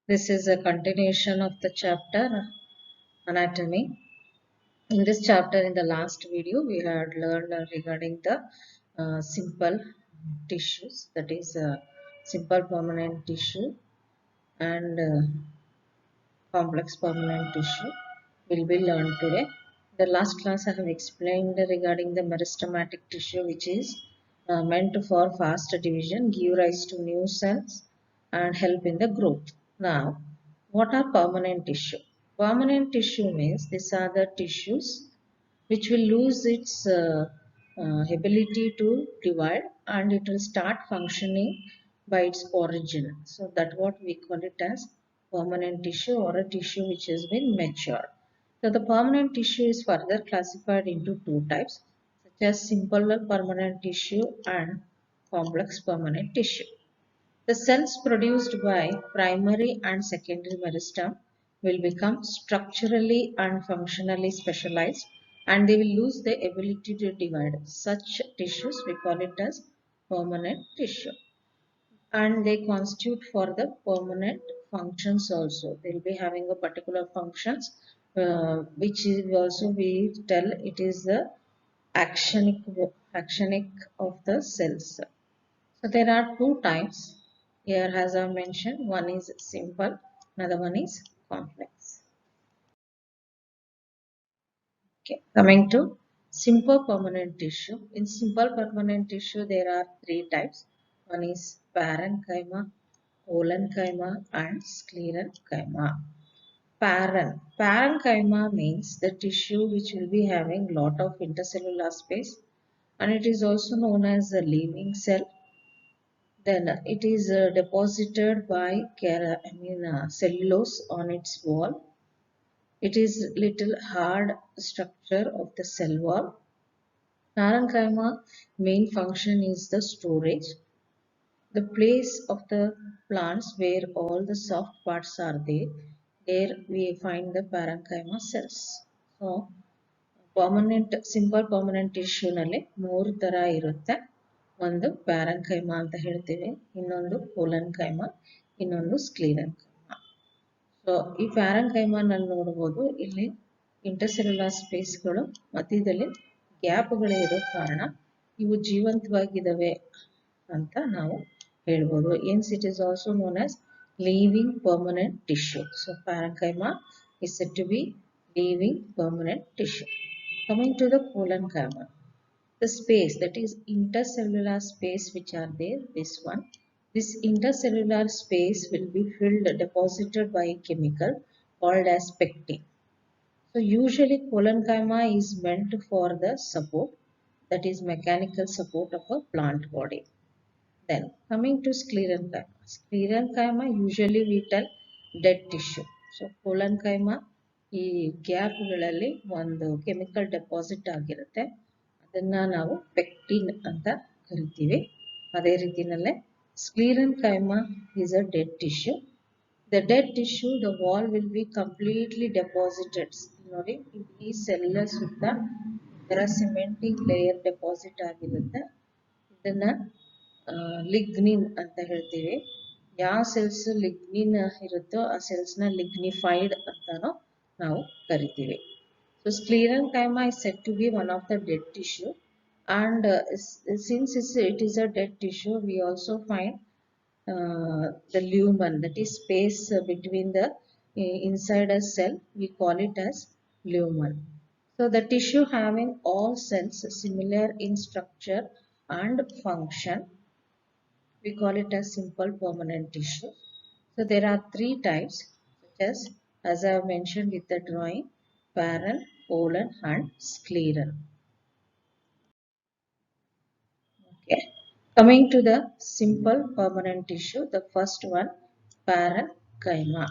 This is a continuation of the chapter anatomy. In this chapter, in the last video, we had learned regarding the simple tissues, that is simple permanent tissue and complex permanent tissue will be learned today. The last class I have explained regarding the meristematic tissue, which is meant for fast division, give rise to new cells and help in the growth. Now, what are permanent tissue? Permanent tissue means these are the tissues which will lose its ability to divide and it will start functioning by its origin. So that what we call it as permanent tissue or a tissue which has been matured. So the permanent tissue is further classified into two types such as simple permanent tissue and complex permanent tissue. The cells produced by primary and secondary meristem will become structurally and functionally specialized and they will lose the ability to divide. Such tissues we call it as permanent tissue and they constitute for the permanent functions also. They will be having a particular functions which is also we tell it is the actionic of the cells. So there are two types here as I mentioned. One is simple, another one is complex. Okay, coming to simple permanent tissue. In simple permanent tissue, there are three types. One is parenchyma, parenchyma, and sclerenchyma. Parenchyma means the tissue which will be having lot of intercellular space, and it is also known as the living cell. Then it is deposited by cellulose on its wall. It is little hard structure of the cell wall. Parenchyma main function is the storage, the place of the plants where all the soft parts are there. There we find the parenchyma cells. So simple permanent tissue ನಲ್ಲಿ ಮೂರು ತರ ಇರುತ್ತೆ. ಒಂದು ಪ್ಯಾರೆನ್ಕೈಮ ಅಂತ ಹೇಳ್ತೀವಿ, ಇನ್ನೊಂದು ಕೋಲನ್ಕೈಮ, ಇನ್ನೊಂದು ಸ್ಕ್ಲೀರೆನ್ಕೈಮ. So ಈ ಪ್ಯಾರೆನ್ಕೈಮ ನಲ್ಲಿ ನೋಡಬಹುದು, ಇಲ್ಲಿ ಇಂಟರ್ಸೆಲ್ಯುಲರ್ ಸ್ಪೇಸ್ಗಳು ಮಧ್ಯದಲ್ಲಿ ಗ್ಯಾಪ್ಗಳು ಇರೋ ಕಾರಣ ಇವು ಜೀವಂತವಾಗಿದ್ದಾವೆ ಅಂತ ನಾವು ಹೇಳ್ಬೋದು. Hence it is also known as living permanent tissue. So parenchyma is said to be living permanent tissue. Coming to the parenchyma, the space, that is intercellular space which are there, this one, this intercellular space will be filled, deposited by a chemical called as pectin. So usually parenchyma is meant for the support, that is mechanical support of a plant body. Then coming to sclerenchyma. Sclerenchyma usually we tell dead tissue. So parenchyma ಈ ಗ್ಯಾಪ್ಗಳಲ್ಲಿ ಒಂದು chemical deposit ಆಗಿರುತ್ತೆ, ಅದನ್ನ ನಾವು pectin ಅಂತ ಕರಿತೀವಿ. ಅದೇ ರೀತಿಯಲ್ಲೇ sclerenchyma is a dead tissue. The dead tissue, the wall will be completely deposited. ನೋಡಿ, ಈ ಸೆಲ್ ಸುತ್ತ ಇದರ ಸಿಮೆಂಟಿಂಗ್ ಲೇಯರ್ ಡೆಪಾಸಿಟ್ ಆಗಿರುತ್ತೆ. ಇದನ್ನ ಲಿಗ್ನಿನ್ ಅಂತ ಹೇಳ್ತೀವಿ. ಯಾವ ಸೆಲ್ಸ್ ಲಿಗ್ನಿನ್ ಇರುತ್ತೋ ಆ ಸೆಲ್ಸ್ ನ ಲಿಗ್ನಿಫೈಡ್ ಅಂತಾನೂ ನಾವು ಕರಿತೀವಿ. So sclerenchyma is said to be one of the dead tissue, and since it is a dead tissue, we also find the lumen, that is space between the inside a cell, we call it as lumen. So the tissue having all cells similar in structure and function, we call it as simple permanent tissue. So there are three types, such as I have mentioned with the drawing, paren, pollen and scleren. Okay. Coming to the simple permanent tissue, the first one, parenchyma.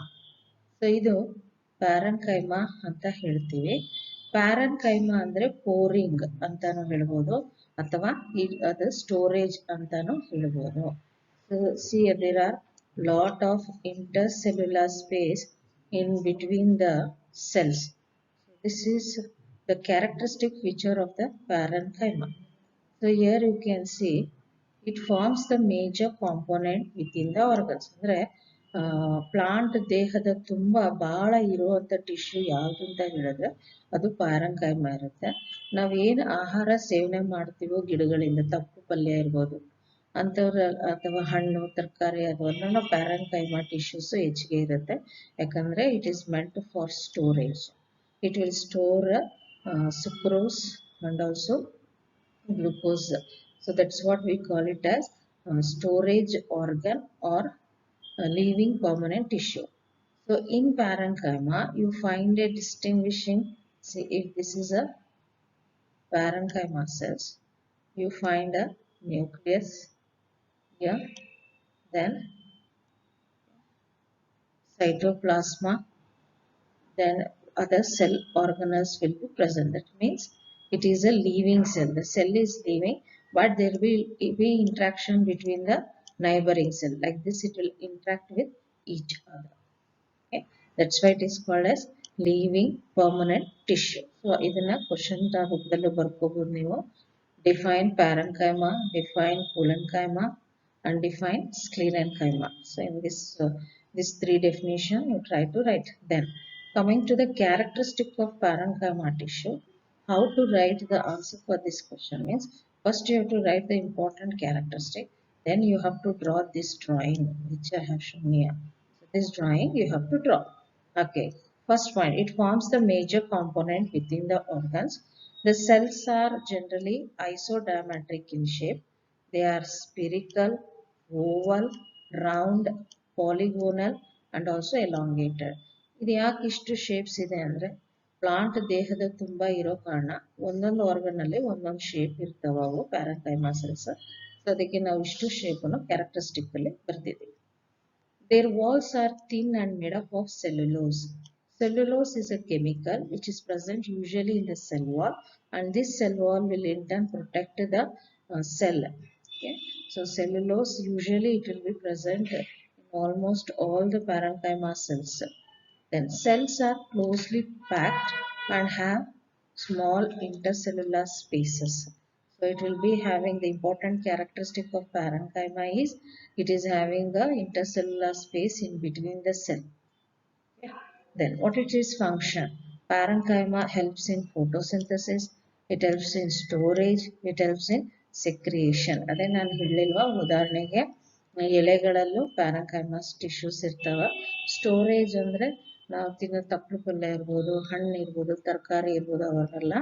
So idu parenchyma anta ಹೇಳ್ತೀವಿ. parenchyma ಅಂದ್ರೆ pouring ಅಂತಾನು ಹೇಳ್ಬೋದು ಅಥವಾ ಅದು storage ಅಂತಾನು ಹೇಳ್ಬೋದು. So see, there are lot of intercellular space in between the cells. This is the characteristic feature of the parenchyma. So here you can see it forms the major component within the organs. ಅಂದ್ರೆ plant ದೇಹದ ತುಂಬ ಭಾಳ ಇರುವಂಥ tissue ಯಾವುದು ಅಂತ ಹೇಳಿದ್ರೆ ಅದು parenchyma ಇರುತ್ತೆ. ನಾವೇನು ಆಹಾರ ಸೇವನೆ ಮಾಡ್ತೀವೋ ಗಿಡಗಳಿಂದ, ತಪ್ಪು ಪಲ್ಯ ಇರ್ಬೋದು ಅಂಥವ್ರ, ಅಥವಾ ಹಣ್ಣು ತರಕಾರಿ ಅದನ್ನ ಪ್ಯಾರೆನ್ಕೈಮಾ ಟಿಶ್ಯೂಸು ಹೆಚ್ಚಿಗೆ ಇರುತ್ತೆ. ಯಾಕಂದರೆ it is meant for storage. It will store sucrose and also glucose. So that's what we call it as storage organ or living permanent tissue. So in parenchyma, you find a distinguishing. See, if this is a parenchyma cells, you find a nucleus here, then cytoplasma, then other cell organelles will be present. That means it is a living cell. The cell is living, but there will be interaction between the neighboring cell. Like this, it will interact with each other. Okay, that's why it is called as living permanent tissue. So idana question ರೂಪದಲ್ಲಿ ಬರ್ಕೋಬಹುದು ನೀವು. Define parenchyma, define collenchyma, and define sclerenchyma. So in this three definition you try to write. Then coming to the characteristic of parenchyma tissue, how to write the answer for this question means first you have to write the important characteristic, then you have to draw this drawing which I have shown here. So this drawing you have to draw. Okay, first point, it forms the major component within the organs. The cells are generally isodiametric in shape. They are spherical, oval, round, polygonal and also elongated. ಇದು ಯಾಕೆ ಇಷ್ಟು shapes ಇದೆ ಅಂದರೆ plant ದೇಹದ ತುಂಬ ಇರೋ ಕಾರಣ ಒಂದೊಂದು ಆರ್ಗನಲ್ಲಿ ಒಂದೊಂದು ಶೇಪ್ ಇರ್ತಾವ ಅವು ಪ್ಯಾರೆನ್ಕೈಮಾ ಸೆಲ್ಸ್. ಸೊ ಅದಕ್ಕೆ ನಾವು ಇಷ್ಟು ಶೇಪನ್ನು ಕ್ಯಾರೆಕ್ಟರಿಸ್ಟಿಕ್ ಅಲ್ಲಿ ಬರ್ತಿದ್ದೀವಿ. Their walls are thin and made up of cellulose. Cellulose is a chemical which is present usually in the cell wall, and this cell wall will in turn protect the cell. Okay. So cellulose usually it will be present in almost all the parenchyma cells. Then cells are closely packed and have small intercellular spaces. So it will be having the important characteristic of parenchyma is it is having the intercellular space in between the cell. Then what it is function? Parenchyma helps in photosynthesis, it helps in storage, it helps in secretion. ಅದೇ ನಾನು ಹೇಳಿಲ್ವಾ ಉದಾಹರಣೆಗೆ ಎಲೆಗಳಲ್ಲೂ ಪ್ಯಾರೆನ್ಕೈಮಸ್ tissues ಇರ್ತಾವ. Storage ಅಂದರೆ ನಾವು ತಿನ್ನೋ ತಪ್ಪಲು ಪಲ್ಯ ಇರ್ಬೋದು, ಹಣ್ಣು ಇರ್ಬೋದು, ತರಕಾರಿ ಇರ್ಬೋದು, ಅವರೆಲ್ಲ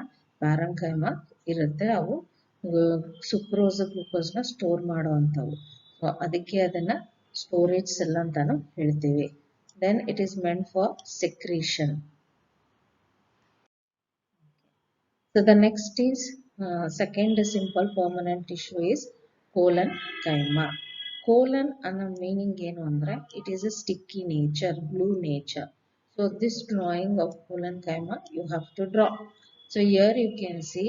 ಪ್ಯಾರೆನ್ಕೈಮಾ ಇರುತ್ತೆ. ಅವು ಸುಕ್ರೋಸ್ ಗ್ಲೂಕೋಸ್ನ ಸ್ಟೋರ್ ಮಾಡುವಂಥವು. ಸೊ ಅದಕ್ಕೆ ಅದನ್ನು ಸ್ಟೋರೇಜ್ ಸೆಲ್ ಅಂತಾನು ಹೇಳ್ತೀವಿ. Then it is meant for secretion. So the next is second simple permanent tissue is collenchyma. Colon ಅನ್ನೋ meaning ಏನು ಅಂದ್ರೆ it is a sticky nature, glue nature. So this drawing of collenchyma you have to draw. So here you can see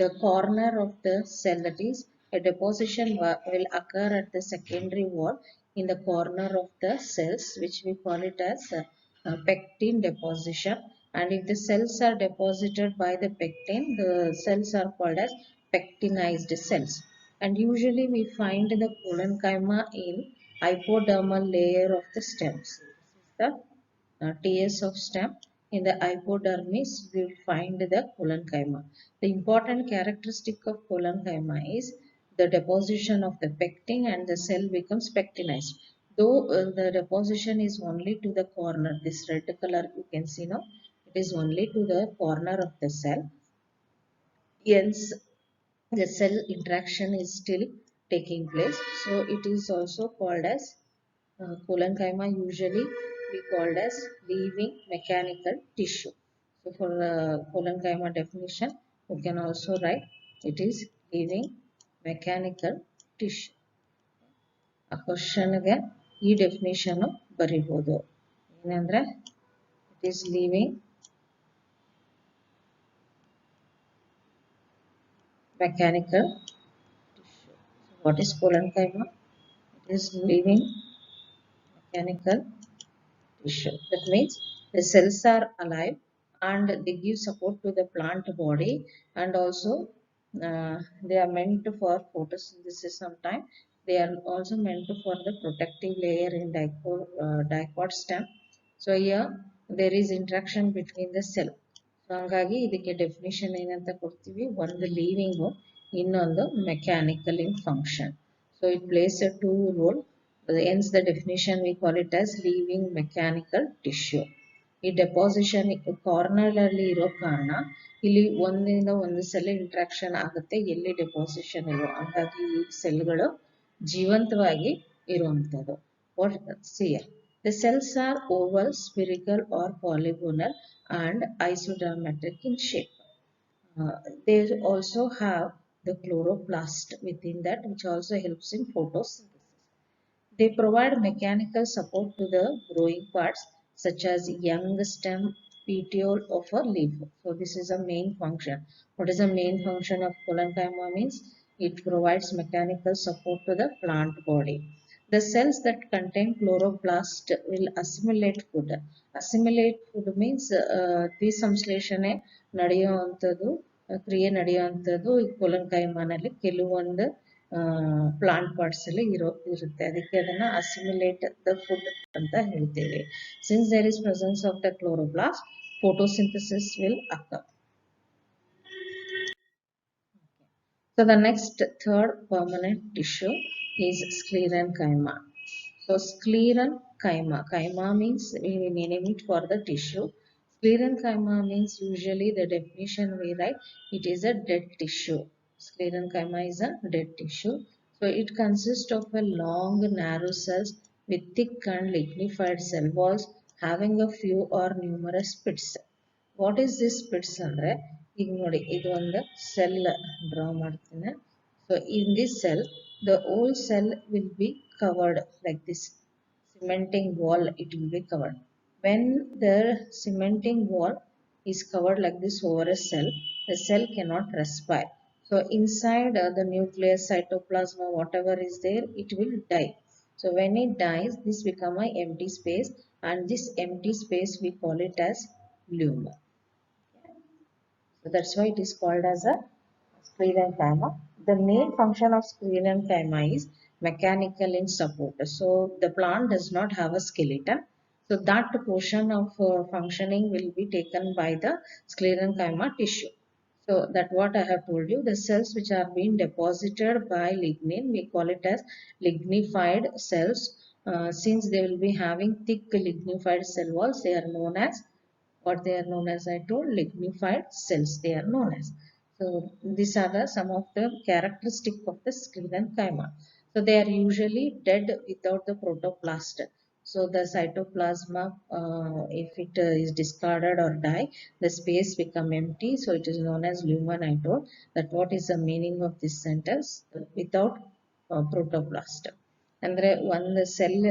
the corner of the cell, that is a deposition will occur at the secondary wall in the corner of the cells, which we call it as pectin deposition. And if the cells are deposited by the pectin, the cells are called as pectinized cells. And usually we find the collenchyma in hypodermal layer of the stems. This is the TS of stem. In the hypodermis, we will find the collenchyma. The important characteristic of collenchyma is the deposition of the pectin and the cell becomes pectinized. Though the deposition is only to the corner, this red color you can see now, it is only to the corner of the cell. Hence, the cell interaction is still taking place. So it is also called as collenchyma usually we called as living mechanical tissue. So for the collenchyma definition, you can also write it is living mechanical tissue. ಆ ಕ್ವಶನ್ಗೆ ಈ definition ಬರಿಬೋದು. ಏನಂದ್ರೆ it is living mechanical tissue. So what is collenchyma? It is living mechanical tissue. That means the cells are alive and they give support to the plant body, and also they are meant for photosynthesis sometimes. They are also meant for the protective layer in dipod stem. So here there is interaction between the cell. So ಹಾಗಾಗಿ ಇದಕ್ಕೆ definition ಏನಂತ ಕೊಡ್ತೀವಿ, ಒಂದು ಲೀವಿಂಗು, ಇನ್ನೊಂದು mechanical in function. So it plays a two role. Hence the definition we call it as living mechanical tissue. ಈ deposition corner ಅಲ್ಲಿ ಇರೋ ಕಾರಣ ಇಲ್ಲಿ ಒಂದಿಂದ ಒಂದು ಸೆಲ್ ಇಂಟ್ರಾಕ್ಷನ್ ಆಗುತ್ತೆ, ಎಲ್ಲಿ ಡೆಪಾಸಿಷನ್ ಇರೋ, ಹಾಗಾಗಿ ಈ ಸೆಲ್ಗಳು ಜೀವಂತವಾಗಿ ಇರುವಂತದ್ದು. See, the cells are oval, spherical or polygonal and isodermatic in shape. They also have the chloroplast within that, which also helps in photosynthesis. They provide mechanical support to the growing parts such as young stem, petiole of a leaf. So this is a main function. What is the main function of collenchyma means? It provides mechanical support to the plant body. The cells that contain chloroplast will assimilate food. Assimilate food means ದ್ವಿಸಂಶ್ಲೇಷಣೆ ನಡೆಯುವಂಥದ್ದು, ಕ್ರಿಯೆ ನಡೆಯುವಂಥದ್ದು ಈ ಕೊಲಂಕೈಮಾನಲ್ಲಿ ಕೆಲವೊಂದು plant parts ಅಲ್ಲಿ ಇರುತ್ತೆ, ಅದಕ್ಕೆ ಅದನ್ನ ಅಸಿಮಿಲೇಟ್ the food ಅಂತ ಹೇಳ್ತೇವೆ. Since there is presence of the chloroplast, photosynthesis will occur. So the next third permanent tissue is sclerenchyma. So sclerenchyma, chyma means we name it for the tissue. Sclerenchyma means usually the definition we write, it is a dead tissue. Sclerenchyma is a dead tissue. So it consists of a long narrow cells with thick and lignified cell walls having a few or numerous pits. What is this pits andre, ಈಗ ನೋಡಿ ಇದು ಒಂದು cell draw ಮಾಡ್ತೀನಿ. So in this cell the whole cell will be covered like this cementing wall, it will be covered. When the cementing wall is covered like this over a cell, the cell cannot respire. So inside the nucleus, cytoplasm, whatever is there, it will die. So when it dies, this become an empty space, and this empty space we call it as lumen. So that's why it is called as a sclerenchyma. The main function of sclerenchyma is mechanical in support. So the plant does not have a skeleton. So that portion of functioning will be taken by the sclerenchyma tissue. So that what I have told you, the cells which are being deposited by lignin, we call it as lignified cells. Since they will be having thick lignified cell walls, they are known as, what they are known as, I told, lignified cells they are known as. So these are some of the characteristic of the sclerenchyma. So they are usually dead without the protoplast. So the cytoplasma, if it is discarded or die, the space become empty. So it is known as lumen. I told that what is the meaning of this sentence, without protoplast. ಅಂದ್ರೆ ಒಂದು cell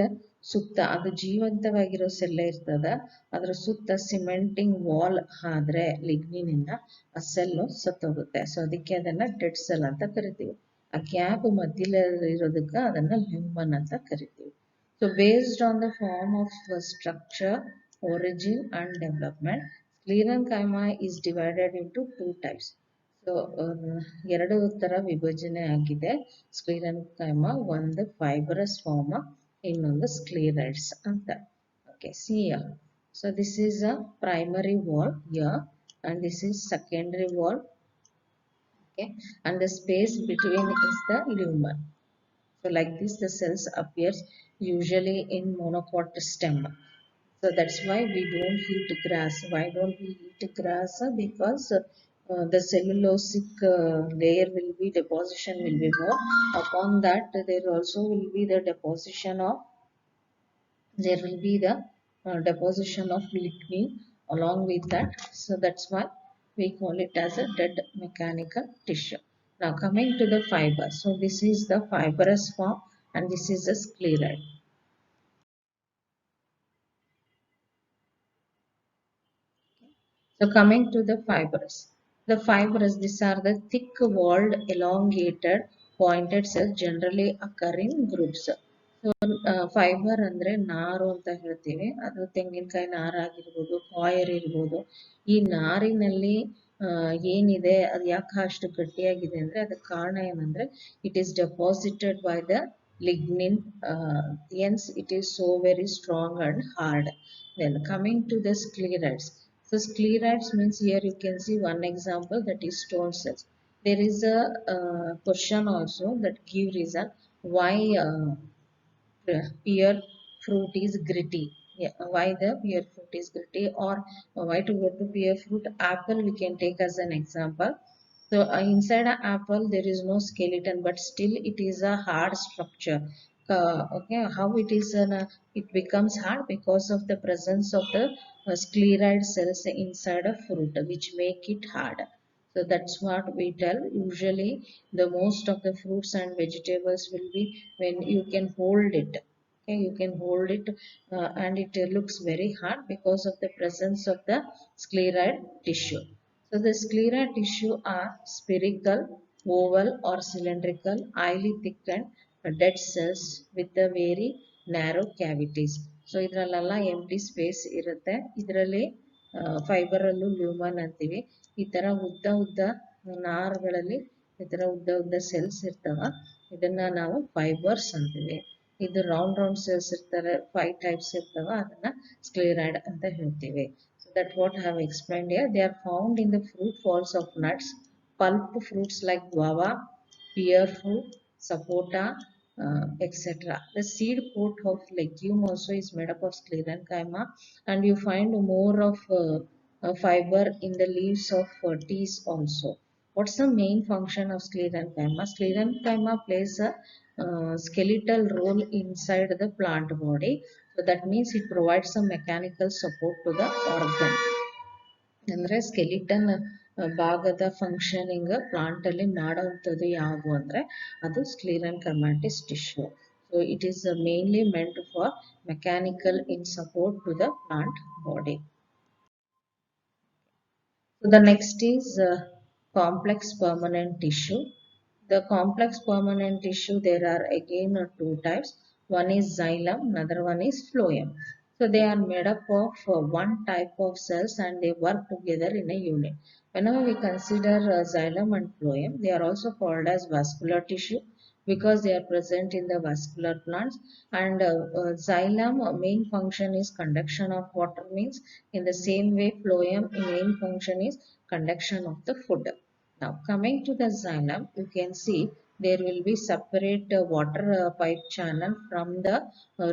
ಸುತ್ತ ಅದು ಜೀವಂತವಾಗಿರೋ cell ಇರ್ತದ, ಅದ್ರ ಸುತ್ತ cementing wall ಆದ್ರೆ ಲಿಗ್ನಿನಿಂದ ಆ cell ಸತ್ತೋಗುತ್ತೆ. So ಅದಕ್ಕೆ ಅದನ್ನ ಡೆಡ್ ಸೆಲ್ ಅಂತ ಕರಿತೀವಿ. ಆ ಗ್ಯಾಪ್ ಮಧ್ಯದಲ್ಲಿ ಇರೋದಕ್ಕ ಅದನ್ನ ಲ್ಯೂಮನ್ ಅಂತ ಕರಿತೀವಿ. So based on the form of structure, origin and development, sclerenchyma is divided into two types. So ಎರಡು ತರ ವಿಭಜನೆ ಆಗಿದೆ sclerenchyma. ಒಂದು fibrous form, ಇನ್ನೊಂದು scleroids ಅಂತ. Okay, see here. So this is a primary wall here, and this is secondary wall. Okay, and the space between is the lumen. So like this the cells appears usually in monocot stem. So that's why we don't eat grass. Why don't we eat grass? Because the cellulosic layer will be, deposition will be more. Upon that there also will be the deposition of, there will be the deposition of lignin along with that. So that's why we call it as a dead mechanical tissue. Now coming to the fiber. So this is the fibrous form and this is the scleroid. So coming to the fibrous. The fibrous, these are the thick walled elongated pointed cells generally occur in groups. So fibre ಅಂದ್ರೆ ನಾರು ಅಂತ ಹೇಳ್ತೀವಿ. ಅದು ತೆಂಗಿನಕಾಯಿ ನಾರಾಗಿರ್ಬೋದು, coir ಇರ್ಬೋದು. ಈ ನಾರಿನಲ್ಲಿ ಏನಿದೆ ಅದು ಯಾಕೆ ಅಷ್ಟು ಗಟ್ಟಿಯಾಗಿದೆ ಅಂದ್ರೆ ಅದಕ್ಕೆ ಕಾರಣ ಏನಂದ್ರೆ it is deposited by the lignin, hence it is so very strong and hard. Then coming to the sclerites. So sclerites means here you can see one example, that is stone cells. There is a question also that give reason why pear fruit is gritty. Yeah, why the pear fruit is gritty, or why to go to pear fruit? Apple we can take as an example. So inside an apple there is no skeleton, but still it is a hard structure. Okay, how it is it becomes hard because of the presence of the scleroid cells inside a fruit, which make it hard. So that's what we tell. Usually, the most of the fruits and vegetables will be when you can hold it. Okay, you can hold it, and it looks very hard because of the presence of the scleroid tissue. So the scleroid tissue are spherical, oval or cylindrical, highly thickened dead cells with a very narrow cavities. So ಇದರಲ್ಲೆಲ್ಲ ಎಂಟಿ space ಇರುತ್ತೆ. ಇದರಲ್ಲಿ fibre ಅಲ್ಲೂ ಲ್ಯೂಮನ್ ಅಂತೀವಿ. ಈ ತರ ಉದ್ದ ಉದ್ದ ನಾರುಗಳಲ್ಲಿ ಈ ತರ ಉದ್ದ ಉದ್ದ ಸೆಲ್ಸ್ ಇರ್ತಾವ. ಇದನ್ನ ನಾವು ಫೈಬರ್ಸ್ ಅಂತೀವಿ. ಇದು ರೌಂಡ್ ರೌಂಡ್ ಸೆಲ್ಸ್ ಇರ್ತಾರೆ, 5 ಟೈಪ್ಸ್ ಇರ್ತಾವ, ಅದನ್ನ ಸ್ಕ್ಲೆರೈಡ್ ಅಂತ ಹೇಳ್ತೀವಿ. So that what I have explained here. They are found in the fruit balls of nuts, pulp fruits like guava, pear fruit, sapota, etc. The seed coat of legume also is made up of sclerenchyma, and you find more of fiber in the leaves of teas also. What's the main function of sclerenchyma? Sclerenchyma plays a skeletal role inside the plant body. So that means it provides some mechanical support to the organ. ಅಂದ್ರೆ skeleton ಭಾಗದ functioning plant ಅಲ್ಲಿ ಮಾಡುವಂಥದ್ದು ಯಾವುದು ಅಂದ್ರೆ ಅದು sclerenchymatous tissue. So it is mainly meant for mechanical in support to the plant body. So the next is complex permanent tissue. The complex permanent tissue, there are again two types. One is xylem, another one is phloem. So they are made up of one type of cells and they work together in a unit. Whenever we consider xylem and phloem, they are also called as vascular tissue because they are present in the vascular plants. And xylem main function is conduction of water, means in the same way phloem main function is conduction of the food. Now coming to the xylem, you can see there will be separate water pipe channel from the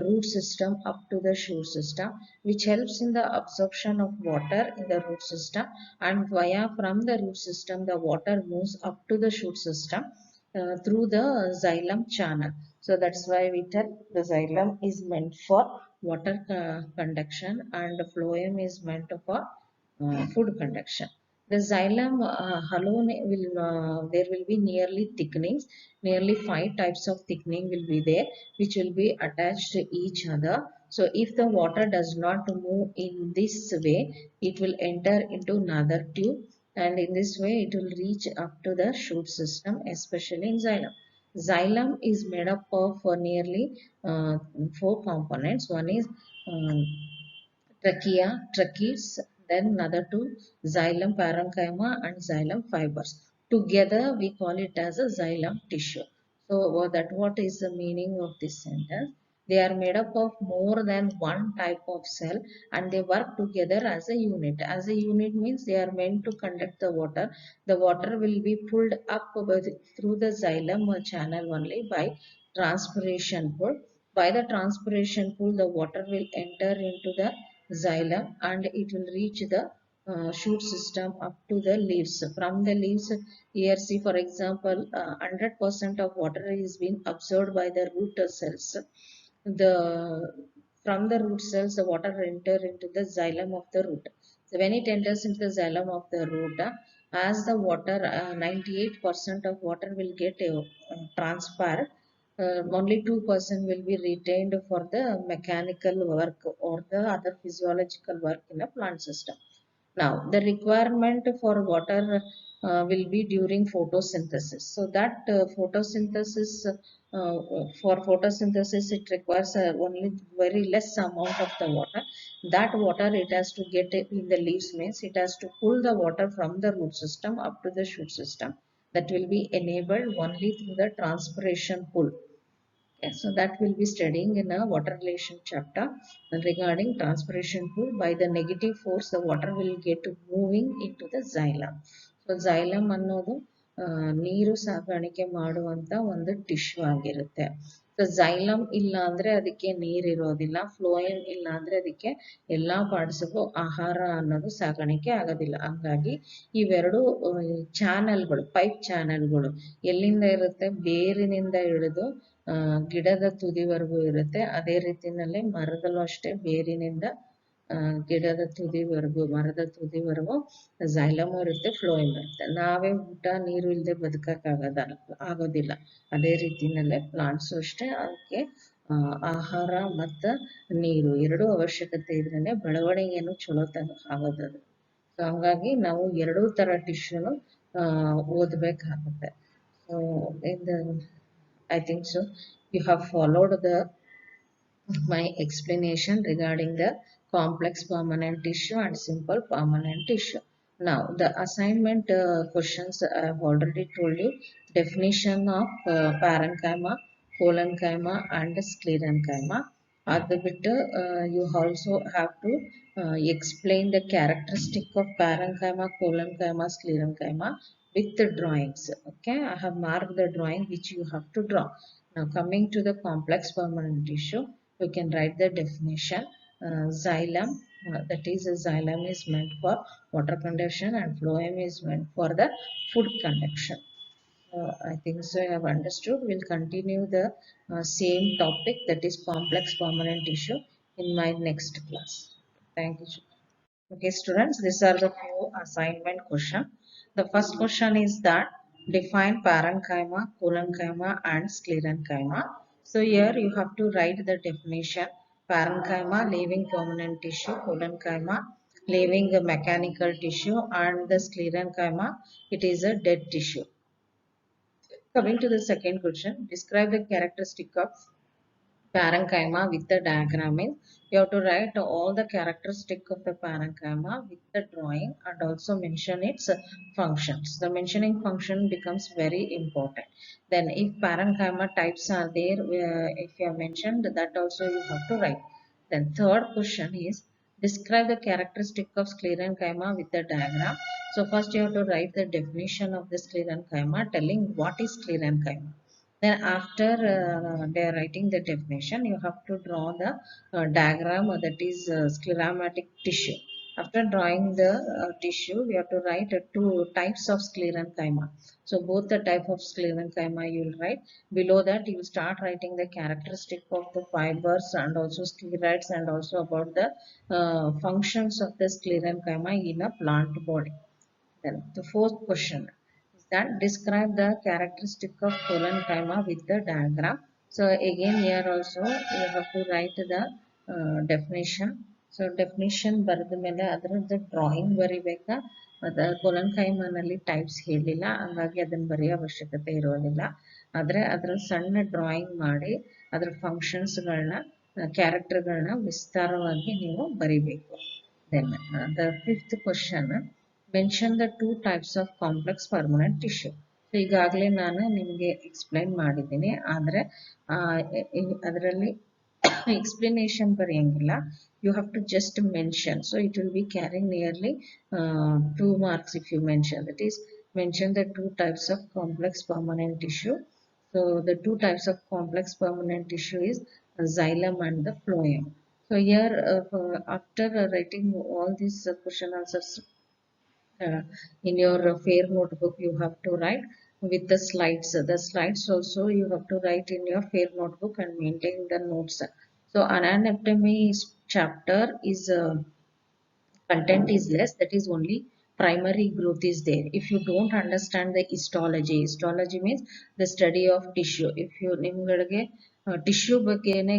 root system up to the shoot system, which helps in the absorption of water in the root system, and via from the root system the water moves up to the shoot system through the xylem channel. So that's why we tell the xylem is meant for water conduction and phloem is meant for food conduction. The xylem alone will there will be nearly thickenings, nearly 5 types of thickening will be there, which will be attached to each other. So if the water does not move in this way, it will enter into another tube, and in this way it will reach up to the shoot system, especially in xylem. Xylem is made up of nearly 4 components. One is um, trachea, tracheates, then another two xylem parenchyma and xylem fibers. Together we call it as a xylem tissue. So that what is the meaning of this sentence? They are made up of more than one type of cell and they work together as a unit. As a unit means they are meant to conduct the water. The water will be pulled up through the xylem channel only by transpiration pull. By the transpiration pull, the water will enter into the xylem and it will reach the shoot system up to the leaves. From the leaves, here see for example, 100% of water is being absorbed by the root cells. The from the root cells, the water enter into the xylem of the root. So when it enters into the xylem of the root, as the water, 98% of water will get transpired, only 2% will be retained for the mechanical work or the other physiological work in a plant system. Now, the requirement for water will be during photosynthesis. So that for photosynthesis, it requires only very less amount of the water. That water it has to get in the leaves, means it has to pull the water from the root system up to the shoot system. That will be enabled only through the transpiration pull. Okay, so that we'll be studying in a water relation chapter regarding transpiration pool. By the negative force, the water will get moving into the xylem. So xylem ಅನ್ನೋದು ನೀರು ಸಾಗಾಣಿಕೆ ಮಾಡುವಂತ ಒಂದು tissue ಆಗಿರುತ್ತೆ. So xylem ಇಲ್ಲ ಅಂದ್ರೆ ಅದಕ್ಕೆ ನೀರು ಇರೋದಿಲ್ಲ, ಫ್ಲೋಯಂ ಇಲ್ಲ ಅಂದ್ರೆ ಅದಕ್ಕೆ ಎಲ್ಲಾ ಪಾರ್ಟ್ಸ್ಗೂ ಆಹಾರ ಅನ್ನೋದು ಸಾಗಾಣಿಕೆ ಆಗೋದಿಲ್ಲ. ಹಂಗಾಗಿ ಇವೆರಡು ಚಾನೆಲ್ಗಳು, ಪೈಪ್ ಚಾನೆಲ್ಗಳು ಎಲ್ಲಿಂದ ಇರುತ್ತೆ, ಬೇರಿನಿಂದ ಹಿಡಿದು ಗಿಡದ ತುದಿವರೆಗೂ ಇರುತ್ತೆ. ಅದೇ ರೀತಿನಲ್ಲಿ ಮರದಲ್ಲೂ ಅಷ್ಟೇ, ಬೇರಿನಿಂದ ಗಿಡದ ಮರದ ತುದಿವರೆಗೂ xylem ಇರುತ್ತೆ, ಫ್ಲೋಯಂ ಇರುತ್ತೆ. ನಾವೇ ಊಟ ನೀರು ಇಲ್ಲದೆ ಆಗೋದಿಲ್ಲ. ಅದೇ ರೀತಿನಲ್ಲೇ ಪ್ಲಾಂಟ್ಸ್ ಅಷ್ಟೇ, ಅದಕ್ಕೆ ಆಹಾರ ಮತ್ತು ನೀರು ಎರಡೂ ಅವಶ್ಯಕತೆ ಇದ್ರೇನೆ ಬೆಳವಣಿಗೆಯನ್ನು ಚಲೋ ಆಗೋದದು. ಸೊ ಹಂಗಾಗಿ ನಾವು ಎರಡೂ ತರ ಟಿಶ್ಯೂನು ಓದಬೇಕಾಗುತ್ತೆ. So I think so you have followed my explanation regarding the complex permanent tissue and simple permanent tissue. Now the assignment questions I have already told you. Definition of parenchyma, collenchyma and sclerenchyma. You also have to explain the characteristic of parenchyma, collenchyma, sclerenchyma with the drawings. Okay, I have marked the drawing which you have to draw. Now coming to the complex permanent tissue, you can write the definition. Xylem, that is xylem is meant for water conduction and phloem is meant for the food conduction. I think so I have understood. We'll continue the same topic, that is complex permanent tissue, in my next class. Thank you. Okay, students, these are the few assignment question. The first question is that define parenchyma, collenchyma and sclerenchyma. So here you have to write the definition. Parenchyma, living permanent tissue; collenchyma, living mechanical tissue; and the sclerenchyma, it is a dead tissue. Coming to the second question, describe the characteristic of parenchyma with the diagram. You have to write all the characteristic of the parenchyma with the drawing and also mention its functions. The mentioning function becomes very important. Then if parenchyma types are there, if you have mentioned that also you have to write. Then third question is describe the characteristic of sclerenchyma with the diagram. So first you have to write the definition of the sclerenchyma, telling what is sclerenchyma. Then after they are writing the definition, you have to draw the diagram, that is scleromatic tissue. After drawing the tissue, we have to write two types of sclerenchyma. So both the type of sclerenchyma you will write. Below that you will start writing the characteristic of the fibers and also sclerites and also about the functions of the sclerenchyma in a plant body. Then the fourth question is that describe the characteristic of collenchyma with the diagram. So again here also you have to write the definition. So definition ಬರೆದ ಮೇಲೆ ಅದರದ್ದು drawing ಬರಿಬೇಕಾ. ಅದು ಕೊಲನ್ಕೈಮಾನಲ್ಲಿ types ಹೇಳಿಲ್ಲ, ಹಂಗಾಗಿ ಅದನ್ನು ಬರೆಯೋ ಅವಶ್ಯಕತೆ ಇರೋದಿಲ್ಲ. ಆದರೆ ಅದರ ಸಣ್ಣ ಡ್ರಾಯಿಂಗ್ ಮಾಡಿ ಅದರ ಫಂಕ್ಷನ್ಸ್ಗಳನ್ನ, ಕ್ಯಾರೆಕ್ಟರ್ಗಳನ್ನ ವಿಸ್ತಾರವಾಗಿ ನೀವು ಬರಿಬೇಕು. Then the fifth question, mention the two types of complex permanent tissue. So ಈಗಾಗಲೇ ನಾನು ನಿಮಗೆ ಎಕ್ಸ್ಪ್ಲೈನ್ ಮಾಡಿದ್ದೀನಿ, ಆದರೆ ಅದರಲ್ಲಿ explanation ಬರೆಯಂಗಿಲ್ಲ. You have to just mention. So it will be carrying nearly 2 marks if you mention. That is, mention the two types of complex permanent tissue. So the two types of complex permanent tissue is xylem and the phloem. So here after writing all these question answers in your fair notebook, you have to write with the slides. The slides also you have to write in your fair notebook and maintain the notes. So anatomy chapter is content is less, that is only primary growth is there. If you don't understand the histology means the study of tissue. If you ನಿಮ್ಗಳಿಗೆ tissue ಬಗ್ಗೆನೇ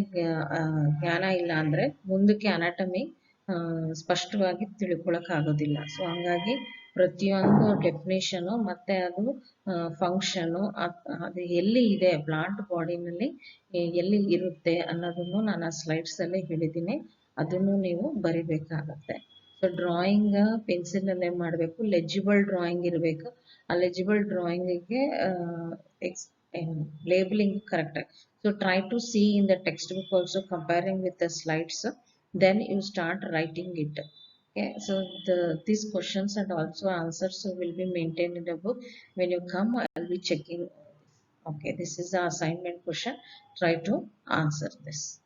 ಜ್ಞಾನ ಇಲ್ಲ ಅಂದ್ರೆ ಮುಂದಕ್ಕೆ anatomy ಸ್ಪಷ್ಟವಾಗಿ ತಿಳ್ಕೊಳಕ್ ಆಗೋದಿಲ್ಲ. So ಹಂಗಾಗಿ ಪ್ರತಿಯೊಂದು ಡೆಫಿನೇಷನು ಮತ್ತೆ ಅದು ಫಂಕ್ಷನು ಅದು ಎಲ್ಲಿ ಇದೆ ಪ್ಲಾಂಟ್ ಬಾಡಿನಲ್ಲಿ ಎಲ್ಲಿ ಇರುತ್ತೆ ಅನ್ನೋದನ್ನು ನಾನು ಆ ಸ್ಲೈಡ್ಸ್ ಅಲ್ಲಿ ಹೇಳಿದ್ದೀನಿ, ಅದನ್ನು ನೀವು ಬರಿಬೇಕಾಗತ್ತೆ. ಸೊ ಡ್ರಾಯಿಂಗ್ ಪೆನ್ಸಿಲ್ ಅಲ್ಲೇ ಮಾಡಬೇಕು, ಲೆಜಿಬಲ್ ಡ್ರಾಯಿಂಗ್ ಇರಬೇಕು. ಆ ಲೆಜಿಬಲ್ ಡ್ರಾಯಿಂಗಿಗೆ ಲೇಬಲಿಂಗ್ ಕರೆಕ್ಟ್ ಆಗಿ. So try to see in the textbook also comparing with the slides. Then you start writing it. Okay, so these questions and also answers will be maintained in the book. When you come, I'll be checking. Okay, this is the assignment question. Try to answer this.